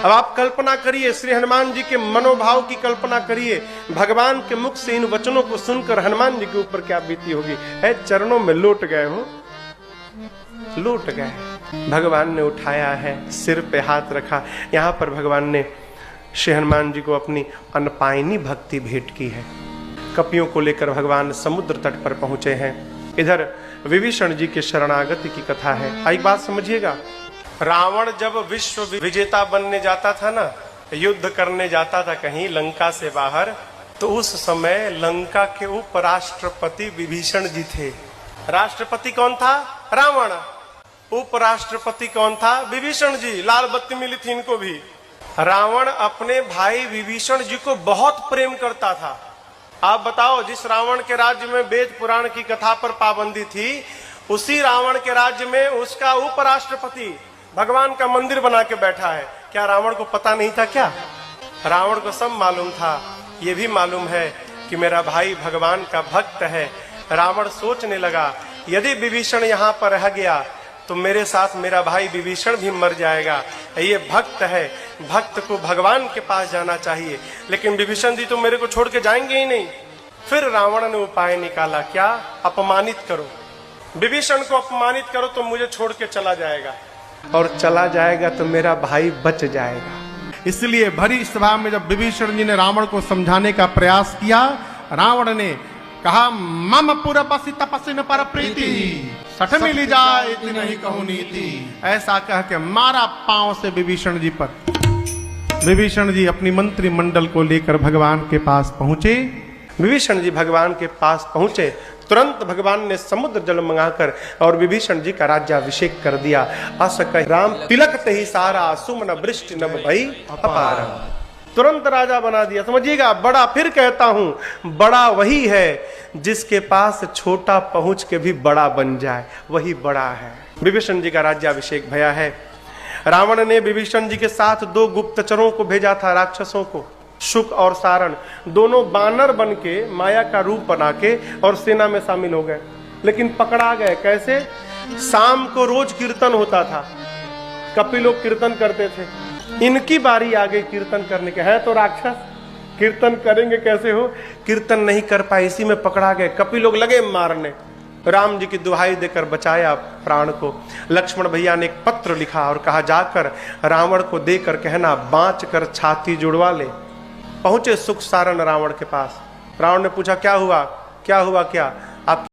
अब आप कल्पना करिए, श्री हनुमान जी के मनोभाव की कल्पना करिए। भगवान के मुख से इन वचनों को सुनकर हनुमान जी के ऊपर क्या बीती होगी। है चरणों में लौट गए हो, लौट गए। भगवान ने उठाया है, सिर पे हाथ रखा। यहां पर भगवान ने श्री हनुमान जी को अपनी अनपायनी भक्ति भेंट की है। कपियों को लेकर भगवान समुद्र तट पर पहुंचे हैं। इधर विभीषण जी के शरणागति की कथा है। एक बात समझिएगा, रावण जब विश्व विजेता बनने जाता था ना, युद्ध करने जाता था कहीं लंका से बाहर, तो उस समय लंका के उपराष्ट्रपति विभीषण जी थे। राष्ट्रपति कौन था? रावण। उपराष्ट्रपति कौन था? विभीषण जी। लाल बत्ती मिली थी इनको भी। रावण अपने भाई विभीषण जी को बहुत प्रेम करता था। आप बताओ, जिस रावण के राज्य में वेद पुराण की कथा पर पाबंदी थी, उसी रावण के राज्य में उसका उपराष्ट्रपति भगवान का मंदिर बना के बैठा है। क्या रावण को पता नहीं था? क्या रावण को सब मालूम था। ये भी मालूम है कि मेरा भाई भगवान का भक्त है। रावण सोचने लगा, यदि विभीषण यहाँ पर रह गया तो मेरे साथ मेरा भाई विभीषण भी मर जाएगा। ये भक्त है, भक्त को भगवान के पास जाना चाहिए, लेकिन विभीषण जी तो मेरे को छोड़ के जाएंगे ही नहीं। फिर रावण ने उपाय निकाला, क्या? अपमानित करो, विभीषण को अपमानित करो तो मुझे छोड़ के चला जाएगा, और चला जाएगा तो मेरा भाई बच जाएगा। इसलिए भरी सभा में जब विभीषण जी ने रावण को समझाने का प्रयास किया, रावण ने कहा, मम पुर बसी तपस्वी न पर प्रीति, सठ मिली जाए इतनी नहीं कहूं नीति। ऐसा कह के मारा पांव से विभीषण जी पर। विभीषण जी अपनी मंत्रिमंडल को लेकर भगवान के पास पहुंचे। विभीषण जी भगवान के पास पहुंचे, तुरंत भगवान ने समुद्र जल मंगाकर और विभीषण जी का राज्याभिषेक कर दिया। अस कहि राम तिलक ते ही सारा, सुमन वृष्टि नभ भई अपार। तुरंत राजा बना दिया। समझिएगा, बड़ा फिर कहता हूं, बड़ा वही है जिसके पास छोटा पहुंच के भी बड़ा बन जाए, वही बड़ा है। विभीषण जी का राज्याभिषेक भया है। रावण ने विभीषण जी के साथ 2 गुप्तचरों को भेजा था, राक्षसों को, शुक और सारण। दोनों बानर बन के माया का रूप बना के और सेना में शामिल हो गए, लेकिन पकड़ा गए। कैसे? शाम को रोज कीर्तन होता था, कपिल लोग कीर्तन करते थे। इनकी बारी आ गई कीर्तन करने के। है तो राक्षस, कीर्तन करेंगे कैसे हो? कीर्तन नहीं कर पाए, इसी में पकड़ा गए। कपिल लोग लगे मारने। राम जी की दुहाई देकर बचाया प्राण को। लक्ष्मण भैया ने एक पत्र लिखा और कहा, जाकर रावण को देकर कहना, बांच कर छाती जुड़वा ले। पहुंचे सुख सारण रावण के पास। रावण ने पूछा, क्या हुआ? क्या हुआ? क्या आप